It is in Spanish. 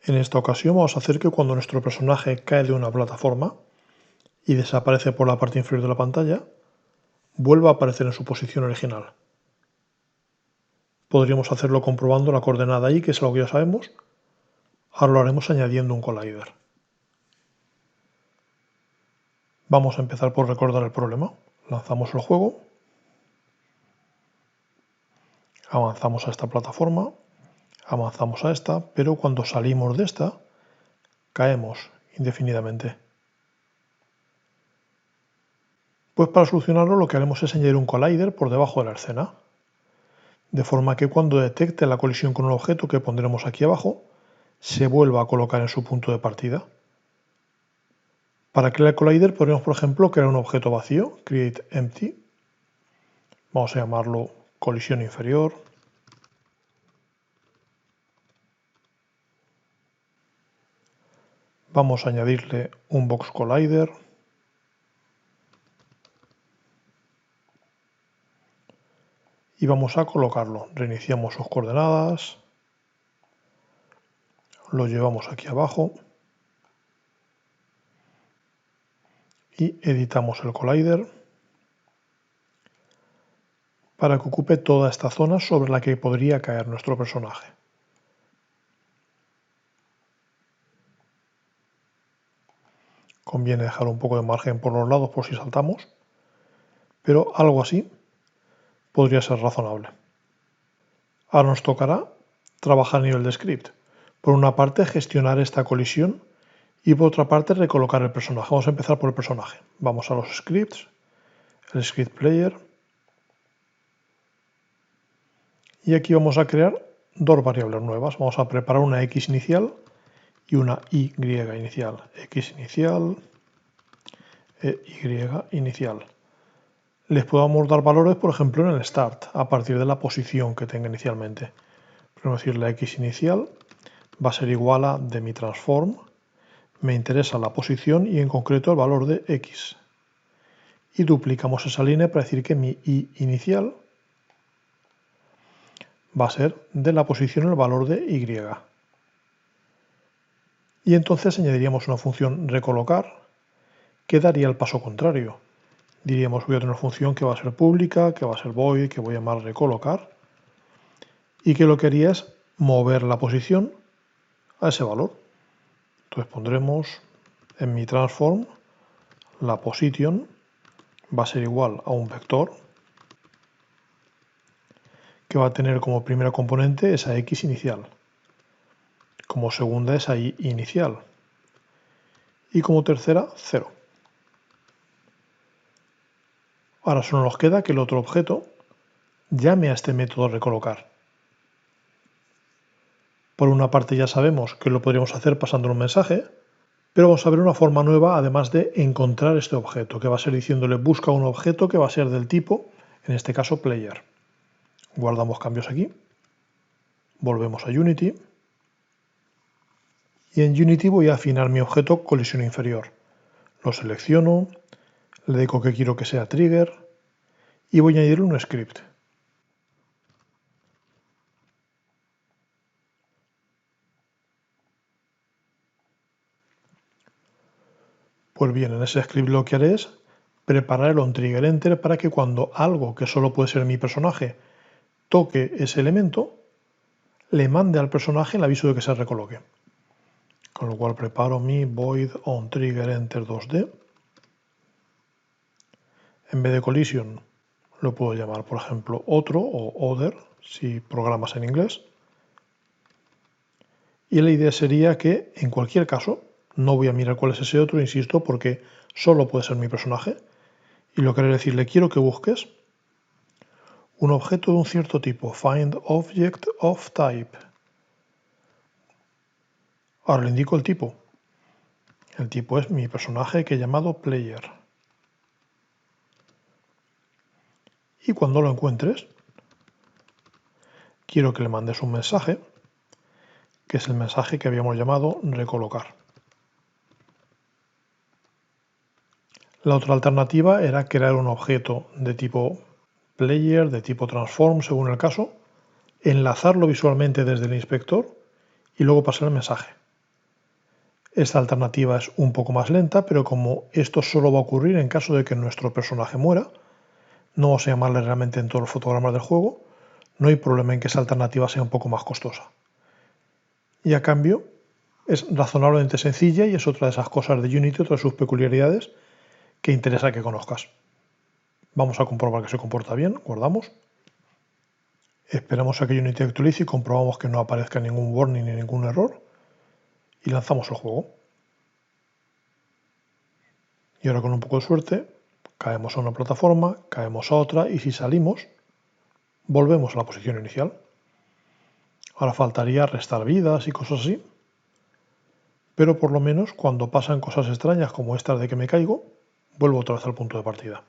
En esta ocasión vamos a hacer que cuando nuestro personaje cae de una plataforma y desaparece por la parte inferior de la pantalla, vuelva a aparecer en su posición original. Podríamos hacerlo comprobando la coordenada y, que es algo que ya sabemos. Ahora lo haremos añadiendo un collider. Vamos a empezar por recordar el problema. Lanzamos el juego, avanzamos a esta plataforma, avanzamos a esta, pero cuando salimos de esta, caemos indefinidamente. Pues para solucionarlo lo que haremos es añadir un collider por debajo de la escena, de forma que cuando detecte la colisión con un objeto que pondremos aquí abajo, se vuelva a colocar en su punto de partida. Para crear el collider podríamos, por ejemplo, crear un objeto vacío, create empty. Vamos a llamarlo colisión inferior. Vamos a añadirle un box collider. Y vamos a colocarlo. Reiniciamos sus coordenadas. Lo llevamos aquí abajo. Y editamos el collider para que ocupe toda esta zona sobre la que podría caer nuestro personaje. Conviene dejar un poco de margen por los lados por si saltamos, pero algo así podría ser razonable. Ahora nos tocará trabajar a nivel de script. Por una parte, gestionar esta colisión y por otra parte, recolocar el personaje. Vamos a empezar por el personaje. Vamos a los scripts, el script player, y aquí vamos a crear dos variables nuevas. Vamos a preparar una x inicial y una y inicial. X inicial e y inicial. Les podamos dar valores, por ejemplo, en el start, a partir de la posición que tenga inicialmente. Podemos decir la x inicial va a ser igual a de mi transform. Me interesa la posición y en concreto el valor de x. Y duplicamos esa línea para decir que mi y inicial va a ser de la posición el valor de y. Y entonces añadiríamos una función recolocar que daría el paso contrario. Diríamos, voy a tener una función que va a ser pública, que va a ser void, que voy a llamar recolocar, y que lo que haría es mover la posición a ese valor. Entonces pondremos en mi transform la position va a ser igual a un vector que va a tener como primera componente esa x inicial, como segunda esa y inicial y como tercera 0. Ahora solo nos queda que el otro objeto llame a este método recolocar. Por una parte ya sabemos que lo podríamos hacer pasando un mensaje, pero vamos a ver una forma nueva además de encontrar este objeto, que va a ser diciéndole busca un objeto que va a ser del tipo, en este caso player. Guardamos cambios aquí, volvemos a Unity y en Unity voy a afinar mi objeto colisión inferior. Lo selecciono, le digo que quiero que sea trigger y voy a añadirle un script. Pues bien, en ese script lo que haré es preparar el onTriggerEnter para que cuando algo que solo puede ser mi personaje toque ese elemento, le mande al personaje el aviso de que se recoloque. Con lo cual preparo mi void onTriggerEnter 2D. En vez de collision lo puedo llamar, por ejemplo, otro o other, si programas en inglés. Y la idea sería que, en cualquier caso, no voy a mirar cuál es ese otro, insisto, porque solo puede ser mi personaje. Y lo que haré es decirle, quiero que busques un objeto de un cierto tipo, find object of type. Ahora le indico el tipo. El tipo es mi personaje que he llamado player. Y cuando lo encuentres, quiero que le mandes un mensaje, que es el mensaje que habíamos llamado recolocar. La otra alternativa era crear un objeto de tipo player, de tipo transform, según el caso, enlazarlo visualmente desde el inspector y luego pasar el mensaje. Esta alternativa es un poco más lenta, pero como esto solo va a ocurrir en caso de que nuestro personaje muera, no vamos a llamarle realmente en todos los fotogramas del juego, no hay problema en que esa alternativa sea un poco más costosa. Y a cambio es razonablemente sencilla y es otra de esas cosas de Unity, otra de sus peculiaridades que interesa que conozcas. Vamos a comprobar que se comporta bien, guardamos. Esperamos a que Unity actualice y comprobamos que no aparezca ningún warning ni ningún error y lanzamos el juego. Y ahora con un poco de suerte caemos a una plataforma, caemos a otra y si salimos volvemos a la posición inicial. Ahora faltaría restar vidas y cosas así, pero por lo menos cuando pasan cosas extrañas como estas de que me caigo, vuelvo otra vez al punto de partida.